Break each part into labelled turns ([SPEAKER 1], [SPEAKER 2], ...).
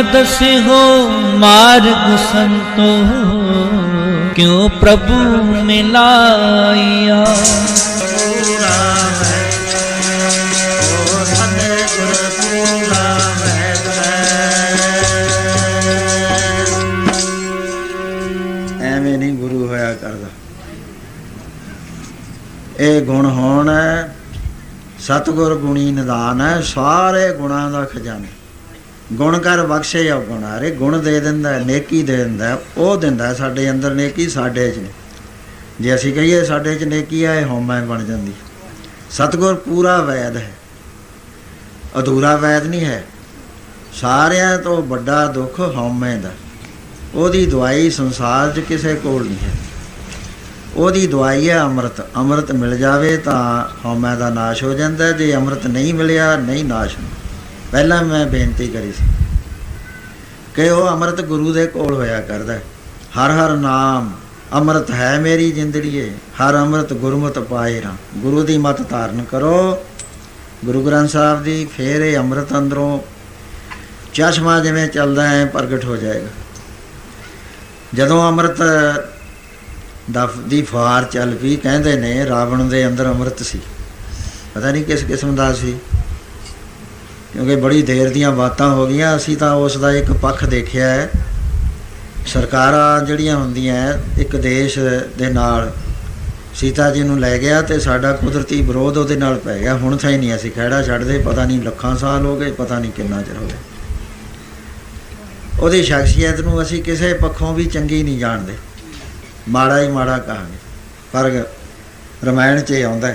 [SPEAKER 1] दसे हो मार्ग संतो, क्यों प्रभु मिलाया।
[SPEAKER 2] ਐਵੇਂ ਨਹੀਂ ਗੁਰੂ ਹੋਇਆ ਕਰਦਾ। ਇਹ ਗੁਣ ਹੋਣ ਹੈ, ਸਤਿਗੁਰ ਗੁਣੀ ਨਿਦਾਨ ਹੈ, ਸਾਰੇ ਗੁਣਾਂ ਦਾ ਖਜ਼ਾਨਾ। ਗੁਣ ਕਰ ਬਖਸ਼ੇ ਔਗੁਣ ਹਾਰੇ, ਗੁਣ ਦੇ ਦਿੰਦਾ, ਨੇਕੀ ਦੇ ਦਿੰਦਾ। ਉਹ ਦਿੰਦਾ ਸਾਡੇ ਅੰਦਰ ਨੇਕੀ, ਸਾਡੇ 'ਚ ਨਹੀਂ। ਜੇ ਅਸੀਂ ਕਹੀਏ ਸਾਡੇ 'ਚ ਨੇਕੀ ਆ, ਇਹ ਹਉਮੈ ਬਣ ਜਾਂਦੀ। ਸਤਿਗੁਰ ਪੂਰਾ ਵੈਦ ਹੈ, ਅਧੂਰਾ ਵੈਦ ਨਹੀਂ ਹੈ। ਸਾਰਿਆਂ ਤੋਂ ਵੱਡਾ ਦੁੱਖ ਹਉਮੈ ਦਾ। ਉਹਦੀ ਦਵਾਈ ਸੰਸਾਰ 'ਚ ਕਿਸੇ ਕੋਲ ਨਹੀਂ ਹੈ। ਉਹਦੀ ਦਵਾਈ ਹੈ ਅੰਮ੍ਰਿਤ। ਅੰਮ੍ਰਿਤ ਮਿਲ ਜਾਵੇ ਤਾਂ ਹਉਮੈ ਦਾ ਨਾਸ਼ ਹੋ ਜਾਂਦਾ। ਜੇ ਅੰਮ੍ਰਿਤ ਨਹੀਂ ਮਿਲਿਆ, ਨਹੀਂ ਨਾਸ਼ ਹੁੰਦਾ। ਪਹਿਲਾਂ ਮੈਂ ਬੇਨਤੀ ਕਰੀ ਸੀ ਕਿ ਉਹ ਅੰਮ੍ਰਿਤ ਗੁਰੂ ਦੇ ਕੋਲ ਹੋਇਆ ਕਰਦਾ। ਹਰ ਹਰ ਨਾਮ ਅੰਮ੍ਰਿਤ ਹੈ ਮੇਰੀ ਜ਼ਿੰਦੜੀਏ, ਹਰ ਅੰਮ੍ਰਿਤ ਗੁਰਮਤਿ ਪਾਏ ਰਾਂ। ਗੁਰੂ ਦੀ ਮਤ ਧਾਰਨ ਕਰੋ, ਗੁਰੂ ਗ੍ਰੰਥ ਸਾਹਿਬ ਦੀ, ਫਿਰ ਇਹ ਅੰਮ੍ਰਿਤ ਅੰਦਰੋਂ ਚਸ਼ਮਾ ਜਿਵੇਂ ਚੱਲਦਾ ਹੈ ਪ੍ਰਗਟ ਹੋ ਜਾਏਗਾ। ਜਦੋਂ ਅੰਮ੍ਰਿਤ ਦੀ ਫੁਹਾਰ ਚੱਲ ਪਈ, ਕਹਿੰਦੇ ਨੇ ਰਾਵਣ ਦੇ ਅੰਦਰ ਅੰਮ੍ਰਿਤ ਸੀ, ਪਤਾ ਨਹੀਂ ਕਿਸ ਕਿਸਮ ਦਾ ਸੀ, ਕਿਉਂਕਿ ਬੜੀ ਦੇਰ ਦੀਆਂ ਬਾਤਾਂ ਹੋ ਗਈਆਂ। ਅਸੀਂ ਤਾਂ ਉਸ ਦਾ ਇੱਕ ਪੱਖ ਦੇਖਿਆ ਹੈ। ਸਰਕਾਰਾਂ ਜਿਹੜੀਆਂ ਹੁੰਦੀਆਂ, ਇੱਕ ਦੇਸ਼ ਦੇ ਨਾਲ ਸੀਤਾ ਜੀ ਨੂੰ ਲੈ ਗਿਆ ਅਤੇ ਸਾਡਾ ਕੁਦਰਤੀ ਵਿਰੋਧ ਉਹਦੇ ਨਾਲ ਪੈ ਗਿਆ। ਹੁਣ ਤਾਂ ਹੀ ਨਹੀਂ ਅਸੀਂ ਖਹਿੜਾ ਛੱਡਦੇ, ਪਤਾ ਨਹੀਂ ਲੱਖਾਂ ਸਾਲ ਹੋ ਗਏ, ਪਤਾ ਨਹੀਂ ਕਿੰਨਾ ਚਿਰ ਹੋ ਗਿਆ। ਉਹਦੀ ਸ਼ਖਸੀਅਤ ਨੂੰ ਅਸੀਂ ਕਿਸੇ ਪੱਖੋਂ ਵੀ ਚੰਗੀ ਨਹੀਂ ਜਾਣਦੇ, ਮਾੜਾ ਹੀ ਮਾੜਾ ਕਹਾਂਗੇ। ਪਰ ਰਮਾਇਣ 'ਚ ਇਹ ਆਉਂਦਾ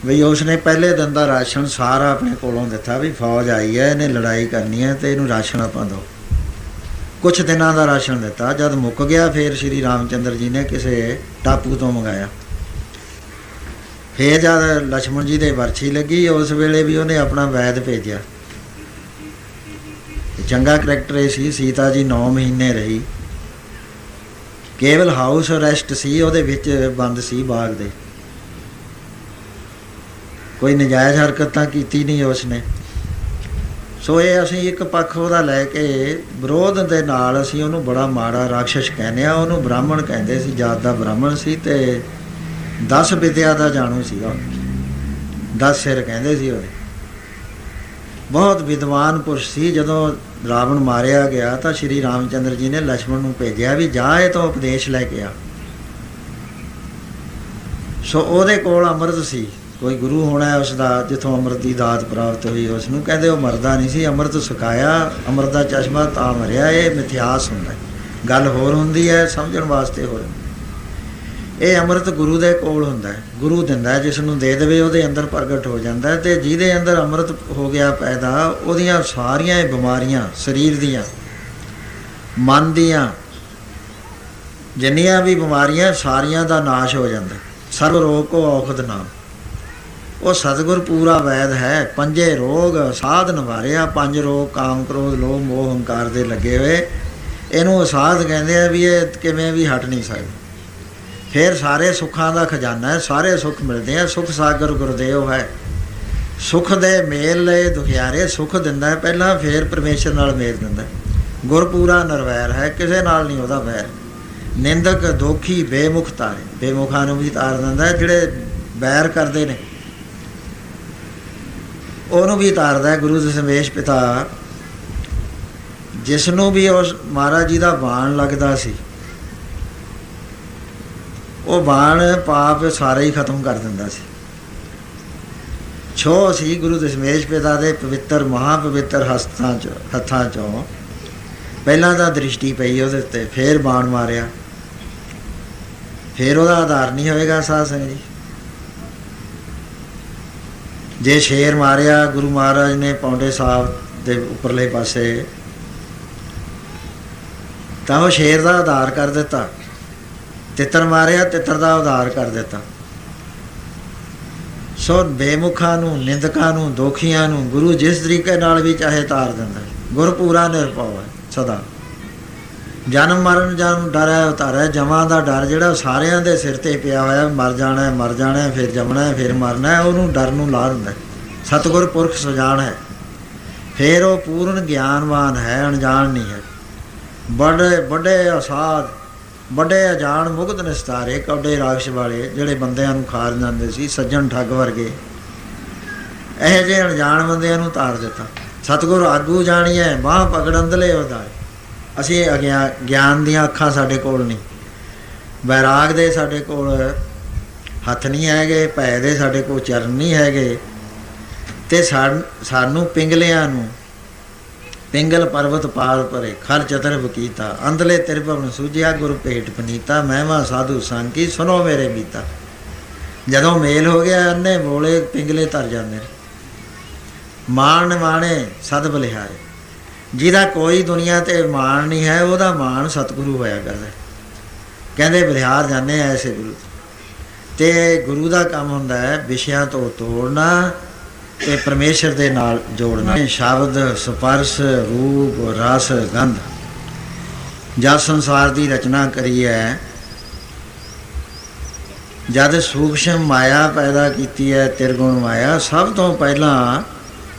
[SPEAKER 2] ਬਈ ਉਸਨੇ ਪਹਿਲੇ ਦਿਨ ਦਾ ਰਾਸ਼ਨ ਸਾਰਾ ਆਪਣੇ ਕੋਲੋਂ ਦਿੱਤਾ, ਵੀ ਫੌਜ ਆਈ ਹੈ, ਇਹਨੇ ਲੜਾਈ ਕਰਨੀ ਹੈ ਅਤੇ ਇਹਨੂੰ ਰਾਸ਼ਨ ਆਪਾਂ ਦਿਓ। ਕੁਛ ਦਿਨਾਂ ਦਾ ਰਾਸ਼ਨ ਦਿੱਤਾ। ਜਦ ਮੁੱਕ ਗਿਆ, ਫਿਰ ਸ਼੍ਰੀ ਰਾਮ ਚੰਦਰ ਜੀ ਨੇ ਕਿਸੇ ਟਾਪੂ ਤੋਂ ਮੰਗਾਇਆ। ਫਿਰ ਜਦ ਲਛਮਣ ਜੀ ਦੇ ਵਰਛੀ ਲੱਗੀ, ਉਸ ਵੇਲੇ ਵੀ ਉਹਨੇ ਆਪਣਾ ਵੈਦ ਭੇਜਿਆ। ਚੰਗਾ ਕਰੈਕਟਰ ਇਹ ਸੀ। ਸੀਤਾ ਜੀ 9 ਮਹੀਨੇ ਰਹੀ, ਕੇਵਲ ਹਾਊਸ ਅਰੈਸਟ ਸੀ, ਉਹਦੇ ਵਿੱਚ ਬੰਦ ਸੀ ਬਾਗ ਦੇ। ਕੋਈ ਨਜਾਇਜ਼ ਹਰਕਤ ਤਾਂ ਕੀਤੀ ਨਹੀਂ ਉਸਨੇ। ਸੋ ਇਹ ਅਸੀਂ ਇੱਕ ਪੱਖ ਉਹਦਾ ਲੈ ਕੇ ਵਿਰੋਧ ਦੇ ਨਾਲ ਅਸੀਂ ਉਹਨੂੰ ਬੜਾ ਮਾੜਾ ਰਾਖਸ਼ ਕਹਿੰਦੇ ਹਾਂ। ਉਹਨੂੰ ਬ੍ਰਾਹਮਣ ਕਹਿੰਦੇ ਸੀ, ਜਾਤ ਦਾ ਬ੍ਰਾਹਮਣ ਸੀ ਅਤੇ 10 ਵਿਦਿਆ ਦਾ ਜਾਣੂ ਸੀਗਾ। 10 ਸਿਰ ਕਹਿੰਦੇ ਸੀ ਉਹਦੇ। ਬਹੁਤ ਵਿਦਵਾਨ ਪੁਰਸ਼ ਸੀ। ਜਦੋਂ ਰਾਵਣ ਮਾਰਿਆ ਗਿਆ ਤਾਂ ਸ਼੍ਰੀ ਰਾਮ ਚੰਦਰ ਜੀ ਨੇ ਲਛਮਣ ਨੂੰ ਭੇਜਿਆ ਵੀ ਜਾ ਇਹ ਤੋਂ ਉਪਦੇਸ਼ ਲੈ ਕੇ ਆ। ਸੋ ਉਹਦੇ ਕੋਲ ਅੰਮ੍ਰਿਤ ਸੀ, ਕੋਈ ਗੁਰੂ ਹੋਣਾ ਉਸ ਦਾ, ਜਿੱਥੋਂ ਅੰਮ੍ਰਿਤ ਦੀ ਦਾਤ ਪ੍ਰਾਪਤ ਹੋਈ। ਉਸ ਨੂੰ ਕਹਿੰਦੇ ਉਹ ਮਰਦਾ ਨਹੀਂ ਸੀ, ਅੰਮ੍ਰਿਤ ਸਿਖਾਇਆ, ਅੰਮ੍ਰਿਤ ਦਾ ਚਸ਼ਮਾ ਤਾਂ ਮਰਿਆ। ਇਹ ਮਿਥਿਆਸ ਹੁੰਦਾ, ਗੱਲ ਹੋਰ ਹੁੰਦੀ ਹੈ, ਸਮਝਣ ਵਾਸਤੇ ਹੋਰ। ਇਹ ਅੰਮ੍ਰਿਤ ਗੁਰੂ ਦੇ ਕੋਲ ਹੁੰਦਾ, ਗੁਰੂ ਦਿੰਦਾ। ਜਿਸ ਨੂੰ ਦੇ ਦੇਵੇ ਉਹਦੇ ਅੰਦਰ ਪ੍ਰਗਟ ਹੋ ਜਾਂਦਾ। ਅਤੇ ਜਿਹਦੇ ਅੰਦਰ ਅੰਮ੍ਰਿਤ ਹੋ ਗਿਆ ਪੈਦਾ, ਉਹਦੀਆਂ ਸਾਰੀਆਂ ਬਿਮਾਰੀਆਂ ਸਰੀਰ ਦੀਆਂ, ਮਨ ਦੀਆਂ, ਜਿੰਨੀਆਂ ਵੀ ਬਿਮਾਰੀਆਂ ਸਾਰੀਆਂ ਦਾ ਨਾਸ਼ ਹੋ ਜਾਂਦਾ। ਸਰਬ ਰੋਗ ਕੋ ਔਖਦ ਨਾਮ। ਉਹ ਸਤਿਗੁਰ ਪੂਰਾ ਵੈਦ ਹੈ। 5 ਰੋਗ ਸਾਧ ਨਿਵਾਰਿਆ। 5 ਰੋਗ ਕਾਮ ਕ੍ਰੋਧ ਲੋਭ ਮੋਹ ਹੰਕਾਰ ਦੇ ਲੱਗੇ ਹੋਏ, ਇਹਨੂੰ ਅਸਾਧ ਕਹਿੰਦੇ ਆ। ਵੀ ਇਹ ਕਿਵੇਂ ਵੀ ਹਟ ਨਹੀਂ ਸਕਦੇ। ਫਿਰ ਸਾਰੇ ਸੁੱਖਾਂ ਦਾ ਖਜ਼ਾਨਾ ਹੈ, ਸਾਰੇ ਸੁੱਖ ਮਿਲਦੇ ਆ। ਸੁੱਖ ਸਾਗਰ ਗੁਰਦੇਵ ਹੈ। ਸੁੱਖ ਦੇ ਮੇਲ ਲਏ ਦੁਖਿਆਰੇ, ਸੁੱਖ ਦਿੰਦਾ ਪਹਿਲਾਂ, ਫਿਰ ਪਰਮੇਸ਼ਰ ਨਾਲ ਮੇਲ ਦਿੰਦਾ। ਗੁਰ ਪੂਰਾ ਨਿਰਵੈਰ ਹੈ, ਕਿਸੇ ਨਾਲ ਨਹੀਂ ਉਹਦਾ ਵੈਰ। ਨਿੰਦਕ ਦੋਖੀ ਬੇਮੁਖ ਤਾਰੇ, ਬੇਮੁਖਾਂ ਨੂੰ ਵੀ ਤਾਰ ਦਿੰਦਾ। ਜਿਹੜੇ ਵੈਰ ਕਰਦੇ ਨੇ ਉਹਨੂੰ ਵੀ ਤਾਰਦਾ। ਗੁਰੂ ਦਸ਼ਮੇਸ਼ ਪਿਤਾ, ਜਿਸ ਨੂੰ ਵੀ ਉਸ ਮਹਾਰਾਜ ਜੀ ਦਾ ਬਾਣ ਲੱਗਦਾ ਸੀ, ਉਹ ਬਾਣ ਪਾਪ ਸਾਰੇ ਹੀ ਖਤਮ ਕਰ ਦਿੰਦਾ ਸੀ। ਛੋਹ ਸੀ ਗੁਰੂ ਦਸ਼ਮੇਸ਼ ਪਿਤਾ ਦੇ ਪਵਿੱਤਰ ਮਹਾਪਵਿੱਤਰ ਹੱਥਾਂ 'ਚੋਂ। ਪਹਿਲਾਂ ਤਾਂ ਦ੍ਰਿਸ਼ਟੀ ਪਈ ਉਹਦੇ ਉੱਤੇ, ਫਿਰ ਬਾਣ ਮਾਰਿਆ, ਫਿਰ ਉਹਦਾ ਆਧਾਰ ਨਹੀਂ ਹੋਏਗਾ। ਸਾਧ ਸੰਗਤ ਜੀ, ਜੇ ਸ਼ੇਰ ਮਾਰਿਆ ਗੁਰੂ ਮਹਾਰਾਜ ਨੇ ਪੌਂਡੇ ਸਾਹਿਬ ਦੇ ਉੱਪਰਲੇ ਪਾਸੇ, ਤਾਂ ਉਹ ਸ਼ੇਰ ਦਾ ਆਧਾਰ ਕਰ ਦਿੱਤਾ। ਤਿੱਤਰ ਮਾਰਿਆ, ਤਿੱਤਰ ਦਾ ਉਧਾਰ ਕਰ ਦਿੱਤਾ। ਸੋ ਬੇਮੁਖਾਂ ਨੂੰ, ਨਿੰਦਕਾਂ ਨੂੰ, ਦੋਖੀਆਂ ਨੂੰ ਗੁਰੂ ਜਿਸ ਤਰੀਕੇ ਨਾਲ ਵੀ ਚਾਹੇ ਤਾਰ ਦਿੰਦਾ। ਗੁਰ ਪੂਰਾ ਨਿਰਭਉ ਹੈ ਸਦਾ। ਜਨਮ ਮਰਨ ਜਨਮ ਡਰ ਹੈ ਉਤਾਰਿਆ। ਜਮਾਂ ਦਾ ਡਰ ਜਿਹੜਾ ਸਾਰਿਆਂ ਦੇ ਸਿਰ 'ਤੇ ਪਿਆ ਹੋਇਆ, ਮਰ ਜਾਣਾ, ਮਰ ਜਾਣਾ, ਫਿਰ ਜੰਮਣਾ, ਫਿਰ ਮਰਨਾ, ਉਹਨੂੰ ਡਰ ਨੂੰ ਲਾ ਦਿੰਦਾ। ਸਤਿਗੁਰ ਪੁਰਖ ਸੁਜਾਨ ਹੈ। ਫਿਰ ਉਹ ਪੂਰਨ ਗਿਆਨਵਾਨ ਹੈ, ਅਣਜਾਣ ਨਹੀਂ ਹੈ। ਬੜੇ ਵੱਡੇ ਅਸਾਧ, ਵੱਡੇ ਅਜਾਣ ਮੁਕਤ ਨਿਸਤਾਰੇ, ਕੌਡੇ ਰਾਖਸ਼ ਵਾਲੇ ਜਿਹੜੇ ਬੰਦਿਆਂ ਨੂੰ ਖਾਰ ਜਾਂਦੇ ਸੀ, ਸੱਜਣ ਠੱਗ ਵਰਗੇ, ਇਹੋ ਜਿਹੇ ਅਣਜਾਣ ਬੰਦਿਆਂ ਨੂੰ ਤਾਰ ਦਿੱਤਾ। ਸਤਿਗੁਰ ਆਗੂ ਜਾਣੀਏ, ਬਾਂਹ ਪਕੜ ਅੰਦਲੇ ਉਹਦਾ। ਅਸੀਂ ਗਿਆਨ ਦੀਆਂ ਅੱਖਾਂ ਸਾਡੇ ਕੋਲ ਨਹੀਂ, ਵੈਰਾਗ ਦੇ ਸਾਡੇ ਕੋਲ ਹੱਥ ਨਹੀਂ ਹੈਗੇ, ਭੈ ਦੇ ਸਾਡੇ ਕੋਲ ਚਰਨ ਨਹੀਂ ਹੈਗੇ, ਅਤੇ ਸਾਨੂੰ ਪਿੰਗਲਿਆਂ ਨੂੰ ਪਿੰਗਲ ਪਰਬਤ ਪਾਰ ਪਰੇ ਖਰ ਚਤਰ ਬਕੀਤਾ, ਅੰਦਲੇ ਤਿਰਭਵਨ ਸੂਝਿਆ ਗੁਰ ਭੇਟ ਪਨੀਤਾ, ਮਹਿਮਾ ਸਾਧੂ ਸੰਗ ਕੀ ਸੁਣੋ ਮੇਰੇ ਮੀਤਾ। ਜਦੋਂ ਮੇਲ ਹੋ ਗਿਆ ਅੰਨੇ ਬੋਲੇ ਪਿੰਗਲੇ ਤਰ ਜਾਂਦੇ ਨੇ। ਮਾਣ ਨਿਮਾਣੇ ਸਦ ਬਲਿਹਾਰੇ, ਜਿਹਦਾ ਕੋਈ ਦੁਨੀਆ 'ਤੇ ਮਾਣ ਨਹੀਂ ਹੈ, ਉਹਦਾ ਮਾਣ ਸਤਿਗੁਰੂ ਹੋਇਆ ਕਰਦਾ। ਕਹਿੰਦੇ ਬਲਿਹਾਰ ਜਾਂਦੇ ਐਸੇ ਗੁਰੂ, ਅਤੇ ਗੁਰੂ ਦਾ ਕੰਮ ਹੁੰਦਾ ਹੈ ਵਿਸ਼ਿਆਂ ਤੋਂ ਤੋੜਨਾ ਅਤੇ ਪਰਮੇਸ਼ਰ ਦੇ ਨਾਲ ਜੋੜਨਾ। ਸ਼ਬਦ, ਸਪਰਸ਼, ਰੂਪ, ਰਸ, ਗੰਧ। ਜਦ ਸੰਸਾਰ ਦੀ ਰਚਨਾ ਕਰੀ ਹੈ, ਜਦ ਸੂਖਸ਼ਮ ਮਾਇਆ ਪੈਦਾ ਕੀਤੀ ਹੈ, ਤਿਰਗੁਣ ਮਾਇਆ, ਸਭ ਤੋਂ ਪਹਿਲਾਂ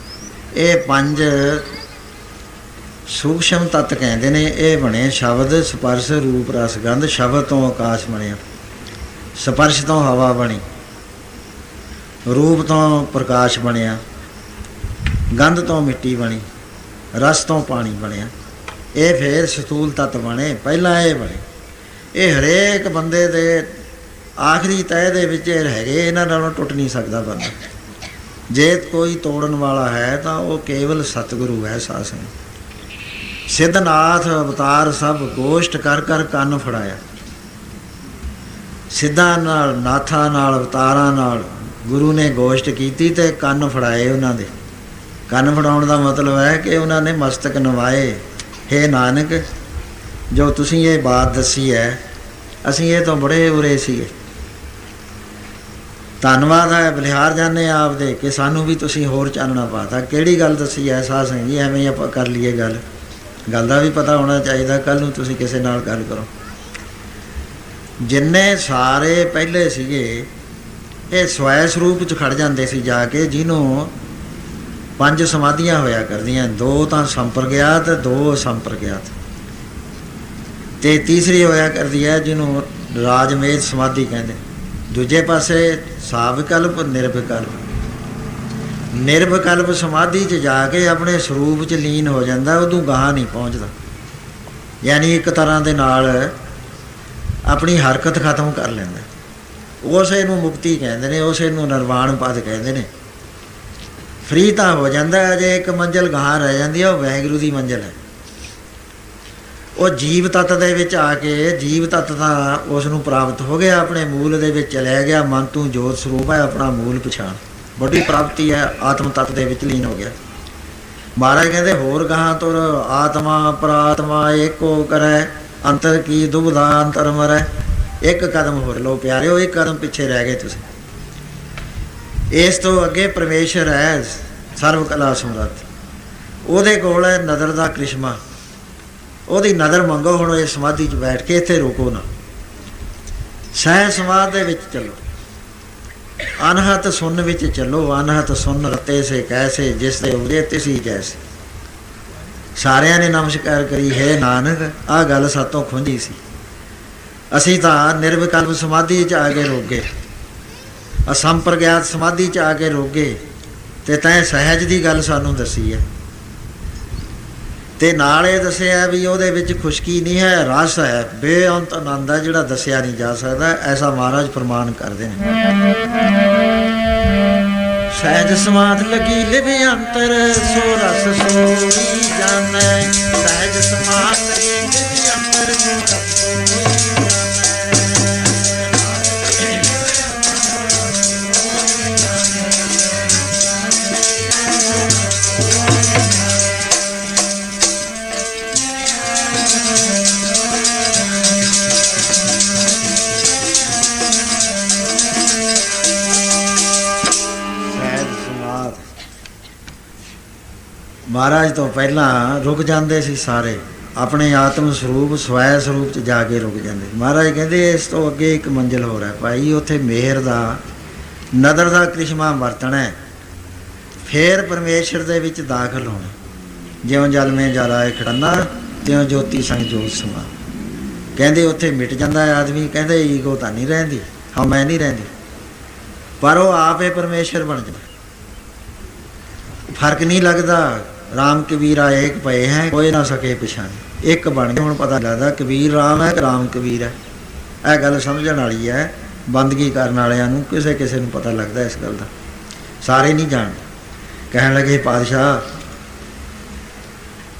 [SPEAKER 2] ਇਹ 5 ਸੂਖਸ਼ਮ ਤੱਤ ਕਹਿੰਦੇ ਨੇ, ਇਹ ਬਣੇ ਸ਼ਬਦ, ਸਪਰਸ਼, ਰੂਪ, ਰਸ, ਗੰਧ। ਸ਼ਬਦ ਤੋਂ ਆਕਾਸ਼ ਬਣਿਆ, ਸਪਰਸ਼ ਤੋਂ ਹਵਾ ਬਣੀ, ਰੂਪ ਤੋਂ ਪ੍ਰਕਾਸ਼ ਬਣਿਆ, ਗੰਧ ਤੋਂ ਮਿੱਟੀ ਬਣੀ, ਰਸ ਤੋਂ ਪਾਣੀ ਬਣਿਆ। ਇਹ ਫਿਰ ਸਥੂਲ ਤੱਤ ਬਣੇ, ਪਹਿਲਾਂ ਇਹ ਬਣੇ। ਇਹ ਹਰੇਕ ਬੰਦੇ ਦੇ ਆਖਰੀ ਤਹਿ ਦੇ ਵਿੱਚ ਇਹ ਹੈਗੇ, ਇਹਨਾਂ ਨਾਲੋਂ ਟੁੱਟ ਨਹੀਂ ਸਕਦਾ ਬੰਦਾ। ਜੇ ਕੋਈ ਤੋੜਨ ਵਾਲਾ ਹੈ ਤਾਂ ਉਹ ਕੇਵਲ ਸਤਿਗੁਰੂ ਹੈ। ਸਾਧ ਸੰਗਤ ਸਿੱਧਨਾਥ ਅਵਤਾਰ ਸਭ ਗੋਸ਼ਟ ਕਰ ਕਰ ਕੰਨ ਫੜਾਇਆ। ਸਿੱਧਾਂ ਨਾਲ, ਨਾਥਾਂ ਨਾਲ, ਅਵਤਾਰਾਂ ਨਾਲ ਗੁਰੂ ਨੇ ਗੋਸ਼ਟ ਕੀਤੀ ਅਤੇ ਕੰਨ ਫੜਾਏ ਉਹਨਾਂ ਦੇ। ਕੰਨ ਫੜਾਉਣ ਦਾ ਮਤਲਬ ਹੈ ਕਿ ਉਹਨਾਂ ਨੇ ਮਸਤਕ ਨਵਾਏ। ਹੇ ਨਾਨਕ, ਜੋ ਤੁਸੀਂ ਇਹ ਬਾਤ ਦੱਸੀ ਹੈ, ਅਸੀਂ ਇਹ ਤੋਂ ਬੜੇ ਉਰੇ ਸੀਗੇ। ਧੰਨਵਾਦ ਹੈ, ਬਲਿਹਾਰ ਜਾਂਦੇ ਆਪ ਦੇ ਕਿ ਸਾਨੂੰ ਵੀ ਤੁਸੀਂ ਹੋਰ ਚਾਨਣਾ ਪਾਤਾ। ਕਿਹੜੀ ਗੱਲ ਦੱਸੀ ਹੈ ਸਾਧ ਸੰਗਤ ਜੀ? ਐਵੇਂ ਹੀ ਆਪਾਂ ਕਰ ਲਈਏ ਗੱਲ ਦਾ ਵੀ ਪਤਾ ਹੋਣਾ ਚਾਹੀਦਾ। ਕੱਲ੍ਹ ਨੂੰ ਤੁਸੀਂ ਕਿਸੇ ਨਾਲ ਗੱਲ ਕਰੋ। ਜਿੰਨੇ ਸਾਰੇ ਪਹਿਲੇ ਸੀਗੇ, ਇਹ ਸਵੈ ਸਰੂਪ 'ਚ ਖੜ ਜਾਂਦੇ ਸੀ ਜਾ ਕੇ, ਜਿਹਨੂੰ 5 ਸਮਾਧੀਆਂ ਹੋਇਆ ਕਰਦੀਆਂ। 2 ਤਾਂ ਸੰਪਰਗਿਆਤ, 2 ਅਸੰਪਰਗਿਆਤ, ਅਤੇ ਤੀਸਰੀ ਹੋਇਆ ਕਰਦੀ ਹੈ ਜਿਹਨੂੰ ਰਾਜਮੇਧ ਸਮਾਧੀ ਕਹਿੰਦੇ। ਦੂਜੇ ਪਾਸੇ ਸਾਵਿਕਲਪ, ਨਿਰਵਿਕਲਪ ਸਮਾਧੀ 'ਚ ਜਾ ਕੇ ਆਪਣੇ ਸਰੂਪ 'ਚ ਲੀਨ ਹੋ ਜਾਂਦਾ, ਉਦੋਂ ਗਾਹਾਂ ਨਹੀਂ ਪਹੁੰਚਦਾ। ਯਾਨੀ ਇੱਕ ਤਰ੍ਹਾਂ ਦੇ ਨਾਲ ਆਪਣੀ ਹਰਕਤ ਖਤਮ ਕਰ ਲੈਂਦਾ। ਉਸੇ ਨੂੰ ਮੁਕਤੀ ਕਹਿੰਦੇ ਨੇ, ਉਸੇ ਨੂੰ ਨਿਰਵਾਣ ਪਦ ਕਹਿੰਦੇ ਨੇ। ਫਰੀ ਤਾਂ ਹੋ ਜਾਂਦਾ, ਜੇ ਇੱਕ ਮੰਜ਼ਿਲ ਗਾਹਾਂ ਰਹਿ ਜਾਂਦੀ ਹੈ, ਉਹ ਵਾਹਿਗੁਰੂ ਦੀ ਮੰਜ਼ਿਲ ਹੈ। ਉਹ ਜੀਵ ਤੱਤ ਦੇ ਵਿੱਚ ਆ ਕੇ, ਜੀਵ ਤੱਤ ਤਾਂ ਉਸ ਨੂੰ ਪ੍ਰਾਪਤ ਹੋ ਗਿਆ, ਆਪਣੇ ਮੂਲ ਦੇ ਵਿੱਚ ਚਲਿਆ ਗਿਆ। ਮਨ ਤੂੰ ਜੋਤ ਸਰੂਪ ਹੈ, ਆਪਣਾ ਮੂਲ ਪਛਾਣ, ਵੱਡੀ ਪ੍ਰਾਪਤੀ ਹੈ। ਆਤਮ ਤੱਤ ਦੇ ਵਿੱਚ ਲੀਨ ਹੋ ਗਿਆ। ਮਹਾਰਾਜ ਕਹਿੰਦੇ ਹੋਰ ਗਾਹਾਂ ਤੁਰ, ਆਤਮਾ ਪ੍ਰਾਤਮਾ ਏਕੋ ਕਰੈ, ਅੰਤਰ ਕੀ ਦੁਬਿਧਾ ਅੰਤਰ ਮਰੈ। ਇੱਕ ਕਦਮ ਹੋਰ ਲਓ ਪਿਆਰਿਓ, ਇੱਕ ਕਦਮ ਪਿੱਛੇ ਰਹਿ ਗਏ ਤੁਸੀਂ। ਇਸ ਤੋਂ ਅੱਗੇ ਪਰਮੇਸ਼ਰ ਹੈ ਸਰਵ ਕਲਾ ਸਮਰੱਥ। ਉਹਦੇ ਕੋਲ ਹੈ ਨਦਰ ਦਾ ਕ੍ਰਿਸ਼ਮਾ। ਉਹਦੀ ਨਜ਼ਰ ਮੰਗੋ। ਹੁਣ ਇਸ ਸਮਾਧੀ 'ਚ ਬੈਠ ਕੇ ਇੱਥੇ ਰੁਕੋ ਨਾ, ਸਹਿ ਸਮਾਧ ਦੇ ਵਿੱਚ ਚੱਲੋ, ਅਨਹਤ ਸੁਣ ਵਿੱਚ ਚੱਲੋ। ਅਨਹਤ ਸੁਣ ਰਤੇ ਸੇ ਕੈਸੇ, ਜਿਸ ਦੇ ਉਰੇ ਤਿਸੀ ਜੈਸੇ। ਸਾਰਿਆਂ ਨੇ ਨਮਸਕਾਰ ਕਰੀ, ਹੈ ਨਾਨਕ ਆਹ ਗੱਲ ਸਾਤੋਂ ਖੁੰਝੀ ਸੀ। ਅਸੀਂ ਤਾਂ ਨਿਰਵਿਕਲਪ ਸਮਾਧੀ 'ਚ ਆ ਕੇ ਰੁਕ ਗਏ, ਅਸੰਪਰਗਿਆਤ ਸਮਾਧੀ 'ਚ ਆ ਕੇ ਰੁਕ ਗਏ, ਅਤੇ ਤੈਂ ਸਹਿਜ ਦੀ ਗੱਲ ਸਾਨੂੰ ਦੱਸੀ ਹੈ। ਅਤੇ ਨਾਲ ਇਹ ਦੱਸਿਆ ਵੀ ਉਹਦੇ ਵਿੱਚ ਖੁਸ਼ਕੀ ਨਹੀਂ ਹੈ, ਰਸ ਹੈ, ਬੇਅੰਤ ਆਨੰਦ ਹੈ ਜਿਹੜਾ ਦੱਸਿਆ ਨਹੀਂ ਜਾ ਸਕਦਾ। ਐਸਾ ਮਹਾਰਾਜ ਫਰਮਾਨ ਕਰਦੇ ਨੇ। ਸਹਿਜ ਸਮਾਧ ਲਗੀ ਲਿਵ ਅੰਤਰ, ਸੋ ਰਸ ਸੋਈ ਜਾਣੈ। ਸਹਿਜ ਸਮਾਧ ਲਗੀ ਲਿਵ ਅੰਤਰ, ਸੋ ਰਸ ਸੋਈ ਜਾਣੈ। ਮਹਾਰਾਜ ਤੋਂ ਪਹਿਲਾਂ ਰੁਕ ਜਾਂਦੇ ਸੀ ਸਾਰੇ, ਆਪਣੇ ਆਤਮ ਸਰੂਪ ਸਵੈ ਸਰੂਪ 'ਚ ਜਾ ਕੇ ਰੁਕ ਜਾਂਦੇ। ਮਹਾਰਾਜ ਕਹਿੰਦੇ ਇਸ ਤੋਂ ਅੱਗੇ ਇੱਕ ਮੰਜ਼ਿਲ ਹੋਰ ਹੈ ਭਾਈ, ਉੱਥੇ ਮਿਹਰ ਦਾ, ਨਦਰ ਦਾ ਕ੍ਰਿਸ਼ਮਾ ਵਰਤਣਾ, ਫਿਰ ਪਰਮੇਸ਼ਰ ਦੇ ਵਿੱਚ ਦਾਖਲ ਹੋਣਾ। ਜਿਉਂ ਜਲ ਮੇ ਜਲਾਏ ਖੜਨਾ ਤਿਉਂ ਜੋਤੀ ਸੰਗ ਜੋਤ ਸਮਾ। ਕਹਿੰਦੇ ਉੱਥੇ ਮਿਟ ਜਾਂਦਾ ਹੈ ਆਦਮੀ, ਕਹਿੰਦੇ ਈਗੋ ਤਾਂ ਨਹੀਂ ਰਹਿੰਦੀ, ਹਾਂ ਮੈਂ ਨਹੀਂ ਰਹਿੰਦੀ, ਪਰ ਉਹ ਆਪ ਹੀ ਪਰਮੇਸ਼ਰ ਬਣ ਜਾਂਦਾ। ਫਰਕ ਨਹੀਂ ਲੱਗਦਾ। ਰਾਮ ਕਬੀਰਾ ਏਕ ਪਏ ਹੈ ਕੋਈ ਨਾ ਸਕੇ ਪਛਾਣ। ਇੱਕ ਬਣ ਕੇ ਹੁਣ ਪਤਾ ਲੱਗਦਾ ਕਬੀਰ ਰਾਮ ਹੈ ਕਿ ਰਾਮ ਕਬੀਰ ਹੈ। ਇਹ ਗੱਲ ਸਮਝਣ ਵਾਲੀ ਹੈ। ਬੰਦਗੀ ਕਰਨ ਵਾਲਿਆਂ ਨੂੰ ਕਿਸੇ ਕਿਸੇ ਨੂੰ ਪਤਾ ਲੱਗਦਾ ਇਸ ਗੱਲ ਦਾ, ਸਾਰੇ ਨਹੀਂ ਜਾਣਦੇ। ਕਹਿਣ ਲੱਗੇ ਪਾਤਸ਼ਾਹ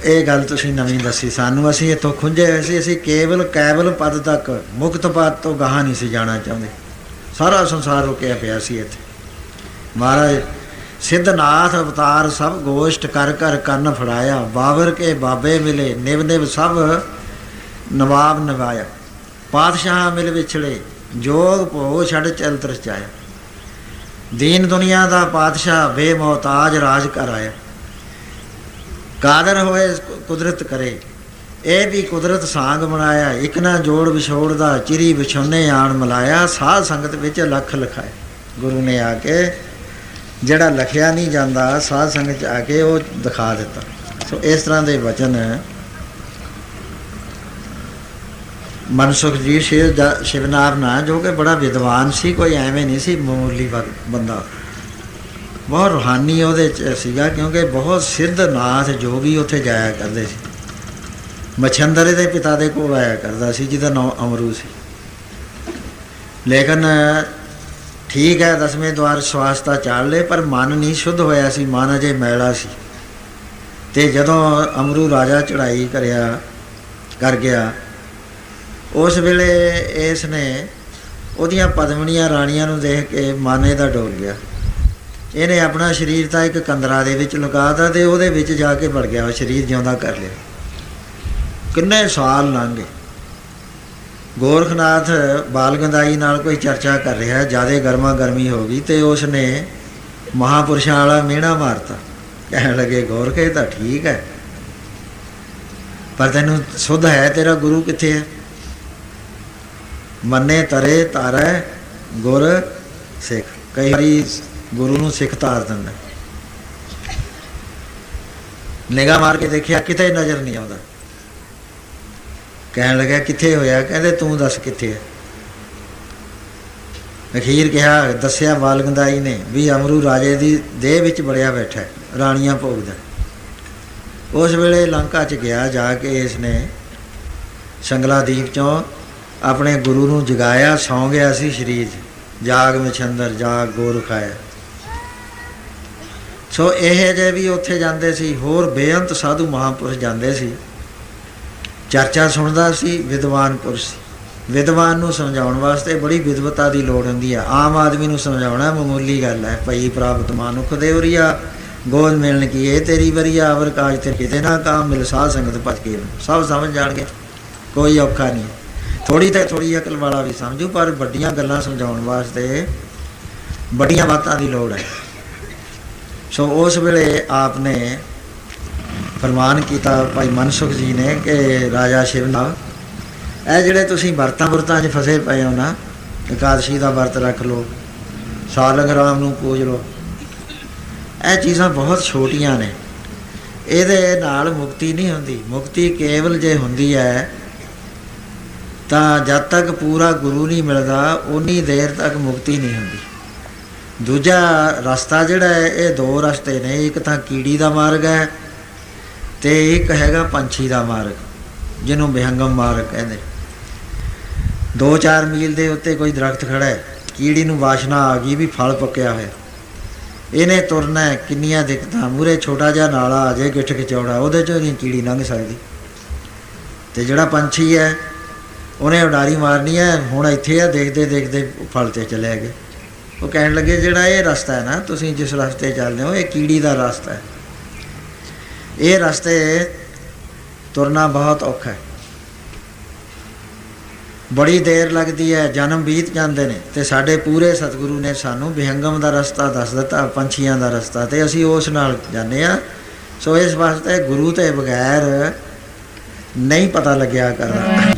[SPEAKER 2] ਇਹ ਗੱਲ ਤੁਸੀਂ ਨਵੀਂ ਦੱਸੀ ਸਾਨੂੰ, ਅਸੀਂ ਇੱਥੋਂ ਖੁੰਝੇ ਹੋਏ ਸੀ, ਅਸੀਂ ਕੈਵਲ ਪਦ ਤੱਕ ਮੁਕਤ ਪਦ ਤੋਂ ਗਾਹਾਂ ਨਹੀਂ ਸੀ ਜਾਣਾ ਚਾਹੁੰਦੇ। ਸਾਰਾ ਸੰਸਾਰ ਰੁਕਿਆ ਪਿਆ ਸੀ ਇੱਥੇ। ਮਹਾਰਾਜ ਸਿੱਧਨਾਥ ਅਵਤਾਰ ਸਭ ਗੋਸ਼ਟ ਕਰ ਕਰ ਕੰਨ ਫੜਾਇਆ, ਬਾਬਰ ਕੇ ਬਾਬੇ ਮਿਲੇ ਨਿਵ ਨਿਵ ਸਭ ਨਵਾਬ ਨਵਾਇਆ, ਪਾਤਸ਼ਾਹ ਮਿਲ ਵਿਛੜੇ ਜੋਗ ਭੋਗ ਛੱਡ ਚਲਤ ਰਚਾਇਆ। ਦੀਨ ਦੁਨੀਆ ਦਾ ਪਾਤਸ਼ਾਹ ਬੇਮੋਹਤਾਜ ਰਾਜ ਕਰ ਆਇਆ, ਕਾਦਰ ਹੋਏ ਕੁਦਰਤ ਕਰੇ, ਇਹ ਵੀ ਕੁਦਰਤ ਸਾਂਗ ਬਣਾਇਆ, ਇੱਕ ਨਾ ਜੋੜ ਵਿਛੋੜ ਦਾ ਚਿਰੀ ਵਿਛੋਨੇ ਆਣ ਮਿਲਾਇਆ, ਸਾਧ ਸੰਗਤ ਵਿੱਚ ਲੱਖ ਲਿਖਾਇਆ। ਗੁਰੂ ਨੇ ਆ ਕੇ ਜਿਹੜਾ ਲਿਖਿਆ ਨਹੀਂ ਜਾਂਦਾ ਸਾਧ ਸੰਗਤ 'ਚ ਆ ਕੇ ਉਹ ਦਿਖਾ ਦਿੱਤਾ। ਸੋ ਇਸ ਤਰ੍ਹਾਂ ਦੇ ਵਚਨ ਮਨਸੁਖ ਜੀ ਸ਼ਿਵਨਾਰ ਨਾਂ, ਜੋ ਕਿ ਬੜਾ ਵਿਦਵਾਨ ਸੀ, ਕੋਈ ਐਵੇਂ ਨਹੀਂ ਸੀ ਮਾਮੂਲੀ ਬੰਦਾ, ਬਹੁਤ ਰੂਹਾਨੀ ਉਹਦੇ 'ਚ ਸੀਗਾ, ਕਿਉਂਕਿ ਬਹੁਤ ਸਿੱਧਨਾਥ ਜੋਗੀ ਉੱਥੇ ਜਾਇਆ ਕਰਦੇ ਸੀ। ਮਛੰਦਰ ਦੇ ਪਿਤਾ ਦੇ ਕੋਲ ਆਇਆ ਕਰਦਾ ਸੀ ਜਿਹਦਾ ਨਾਮ ਅਮਰੂ ਸੀ। ਲੇਕਿਨ ਠੀਕ ਹੈ 10ਵੇਂ ਦੁਆਰ ਸਵਾਸਤਾ ਚਾੜ ਲਏ, ਪਰ ਮਨ ਨਹੀਂ ਸ਼ੁੱਧ ਹੋਇਆ ਸੀ, ਮਨ ਅਜੇ ਮੈਲਾ ਸੀ। ਅਤੇ ਜਦੋਂ ਅਮਰੂ ਰਾਜਾ ਚੜ੍ਹਾਈ ਕਰ ਗਿਆ, ਉਸ ਵੇਲੇ ਇਸ ਨੇ ਉਹਦੀਆਂ ਪਦਮਣੀਆਂ ਰਾਣੀਆਂ ਨੂੰ ਦੇਖ ਕੇ ਮਨ ਇਹਦਾ ਡੋਲ ਗਿਆ। ਇਹਨੇ ਆਪਣਾ ਸਰੀਰ ਤਾਂ ਇੱਕ ਕੰਦਰਾ ਦੇ ਵਿੱਚ ਲੁਕਾ ਤਾ ਅਤੇ ਉਹਦੇ ਵਿੱਚ ਜਾ ਕੇ ਵੜ ਗਿਆ, ਉਹ ਸਰੀਰ ਜਿਉਂਦਾ ਕਰ ਲਿਆ। ਕਿੰਨੇ ਸਾਲ ਲੰਘ ਗਏ। ਗੋਰਖਨਾਥ ਬਾਲਗੰਦਾਈ ਨਾਲ ਕੋਈ ਚਰਚਾ ਕਰ ਰਿਹਾ, ਜ਼ਿਆਦਾ ਗਰਮਾ ਗਰਮੀ ਹੋ ਗਈ ਅਤੇ ਉਸ ਨੇ ਮਹਾਂਪੁਰਸ਼ਾਂ ਵਾਲਾ ਮਿਹਣਾ ਮਾਰਤਾ। ਕਹਿਣ ਲੱਗੇ ਗੋਰਖ ਇਹ ਤਾਂ ਠੀਕ ਹੈ, ਪਰ ਤੈਨੂੰ ਸੁੱਧ ਹੈ, ਤੇਰਾ ਗੁਰੂ ਕਿੱਥੇ ਹੈ? ਮੰਨੇ ਤਰੇ ਤਾਰੈ ਗੁਰ ਸਿੱਖ। ਕਈ ਵਾਰੀ ਗੁਰੂ ਨੂੰ ਸਿੱਖ ਤਾਰ ਦਿੰਦਾ। ਨਿਗਾਹ ਮਾਰ ਕੇ ਦੇਖਿਆ ਕਿਤੇ ਨਜ਼ਰ ਨਹੀਂ ਆਉਂਦਾ। ਕਹਿਣ ਲੱਗਿਆ ਕਿੱਥੇ ਹੋਇਆ? ਕਹਿੰਦੇ ਤੂੰ ਦੱਸ ਕਿੱਥੇ ਹੈ। ਅਖੀਰ ਕਿਹਾ, ਦੱਸਿਆ ਬਾਲਗੰਦਾਈ ਨੇ ਵੀ ਅਮਰੂ ਰਾਜੇ ਦੀ ਦੇਹ ਵਿੱਚ ਵੜਿਆ ਬੈਠਾ, ਰਾਣੀਆਂ ਭੋਗਦਾ। ਉਸ ਵੇਲੇ ਲੰਕਾ 'ਚ ਗਿਆ, ਜਾ ਕੇ ਇਸ ਨੇ ਸੰਗਲਾਦੀਪ 'ਚੋਂ ਆਪਣੇ ਗੁਰੂ ਨੂੰ ਜਗਾਇਆ। ਸੌਂ ਗਿਆ ਸੀ ਸਰੀਰ 'ਚ, ਜਾਗ ਮਛੰਦਰ ਜਾਗ ਗੋਰਖ ਆਇਆ। ਸੋ ਇਹ ਜਿਹੇ ਵੀ ਉੱਥੇ ਜਾਂਦੇ ਸੀ, ਹੋਰ ਬੇਅੰਤ ਸਾਧੂ ਮਹਾਂਪੁਰਸ਼ ਜਾਂਦੇ ਸੀ। ਚਰਚਾ ਸੁਣਦਾ ਸੀ, ਵਿਦਵਾਨ ਪੁਰਸ਼ ਸੀ। ਵਿਦਵਾਨ ਨੂੰ ਸਮਝਾਉਣ ਵਾਸਤੇ ਬੜੀ ਵਿਦਵਤਾ ਦੀ ਲੋੜ ਹੁੰਦੀ ਹੈ। ਆਮ ਆਦਮੀ ਨੂੰ ਸਮਝਾਉਣਾ ਮਾਮੂਲੀ ਗੱਲ ਹੈ। ਭਈ ਪ੍ਰਾਪਤ ਮਾਨੁਖ ਦੇਵਰੀਆ ਗੋਦ ਮਿਲਣ ਕੀ ਇਹ ਤੇਰੀ ਵਰੀਆ, ਅਵਰ ਕਾਜ ਤੇ ਕਿਤੇ ਨਾ ਕਾਮ ਮਿਲ ਸਾਧ ਸੰਗਤ ਭਜ ਕੇ। ਸਭ ਸਮਝ ਜਾਣਗੇ, ਕੋਈ ਔਖਾ ਨਹੀਂ। ਥੋੜ੍ਹੀ ਤੇ ਥੋੜ੍ਹੀ ਅਕਲ ਵਾਲਾ ਵੀ ਸਮਝੂ, ਪਰ ਵੱਡੀਆਂ ਗੱਲਾਂ ਸਮਝਾਉਣ ਵਾਸਤੇ ਵੱਡੀਆਂ ਬਾਤਾਂ ਦੀ ਲੋੜ ਹੈ। ਸੋ ਉਸ ਵੇਲੇ ਆਪ ਨੇ ਫਰਮਾਨ ਕੀਤਾ ਭਾਈ ਮਨਸੁਖ ਜੀ ਨੇ ਕਿ ਰਾਜਾ ਸ਼ਿਵਨਾਥ, ਇਹ ਜਿਹੜੇ ਤੁਸੀਂ ਵਰਤਾਂ 'ਚ ਫਸੇ ਪਏ ਹੋ ਨਾ, ਇਕਾਦਸ਼ੀ ਦਾ ਵਰਤ ਰੱਖ ਲਓ, ਸਾਲੰਗ ਰਾਮ ਨੂੰ ਪੂਜ ਲਓ, ਇਹ ਚੀਜ਼ਾਂ ਬਹੁਤ ਛੋਟੀਆਂ ਨੇ। ਇਹਦੇ ਨਾਲ ਮੁਕਤੀ ਨਹੀਂ ਹੁੰਦੀ। ਮੁਕਤੀ ਕੇਵਲ ਜੇ ਹੁੰਦੀ ਹੈ ਤਾਂ ਜਦ ਤੱਕ ਪੂਰਾ ਗੁਰੂ ਨਹੀਂ ਮਿਲਦਾ ਉਨੀ ਦੇਰ ਤੱਕ ਮੁਕਤੀ ਨਹੀਂ ਹੁੰਦੀ। ਦੂਜਾ ਰਸਤਾ ਜਿਹੜਾ ਹੈ, ਇਹ ਦੋ ਰਸਤੇ ਨੇ। ਇੱਕ ਤਾਂ ਕੀੜੀ ਦਾ ਮਾਰਗ ਹੈ ਅਤੇ ਇੱਕ ਹੈਗਾ ਪੰਛੀ ਦਾ ਮਾਰਗ, ਜਿਹਨੂੰ ਵਿਹੰਗਮ ਮਾਰਗ ਕਹਿੰਦੇ। 2-4 ਮੀਲ ਦੇ ਉੱਤੇ ਕੋਈ ਦਰਖਤ ਖੜ੍ਹਾ ਹੈ, ਕੀੜੀ ਨੂੰ ਵਾਸ਼ਨਾ ਆ ਗਈ ਵੀ ਫਲ ਪੱਕਿਆ ਹੋਇਆ, ਇਹਨੇ ਤੁਰਨਾ ਹੈ। ਕਿੰਨੀਆਂ ਦਿੱਕਤਾਂ, ਮੂਹਰੇ ਛੋਟਾ ਜਿਹਾ ਨਾਲਾ ਆ ਜਾਏ ਗਿੱਠ ਚੌੜਾ, ਉਹਦੇ 'ਚੋਂ ਨਹੀਂ ਕੀੜੀ ਲੰਘ ਸਕਦੀ। ਅਤੇ ਜਿਹੜਾ ਪੰਛੀ ਹੈ ਉਹਨੇ ਉਡਾਰੀ ਮਾਰਨੀ ਹੈ। ਹੁਣ ਇੱਥੇ ਆ, ਦੇਖਦੇ ਦੇਖਦੇ ਫਲ 'ਤੇ ਚਲੇ ਗਏ। ਉਹ ਕਹਿਣ ਲੱਗੇ ਜਿਹੜਾ ਇਹ ਰਸਤਾ ਹੈ ਨਾ, ਤੁਸੀਂ ਜਿਸ ਰਸਤੇ ਚੱਲਦੇ ਹੋ, ਇਹ ਕੀੜੀ ਦਾ ਰਸਤਾ ਹੈ। ਇਹ ਰਸਤੇ ਤੁਰਨਾ ਬਹੁਤ ਔਖਾ ਹੈ, ਬੜੀ ਦੇਰ ਲੱਗਦੀ ਹੈ, ਜਨਮ ਬੀਤ ਜਾਂਦੇ ਨੇ। ਅਤੇ ਸਾਡੇ ਪੂਰੇ ਸਤਿਗੁਰੂ ਨੇ ਸਾਨੂੰ ਵਿਹੰਗਮ ਦਾ ਰਸਤਾ ਦੱਸ ਦਿੱਤਾ, ਪੰਛੀਆਂ ਦਾ ਰਸਤਾ, ਅਤੇ ਅਸੀਂ ਉਸ ਨਾਲ ਜਾਂਦੇ ਹਾਂ। ਸੋ ਇਸ ਵਾਸਤੇ ਗੁਰੂ ਤੋਂ ਬਗੈਰ ਨਹੀਂ ਪਤਾ ਲੱਗਿਆ ਕਰਨਾ।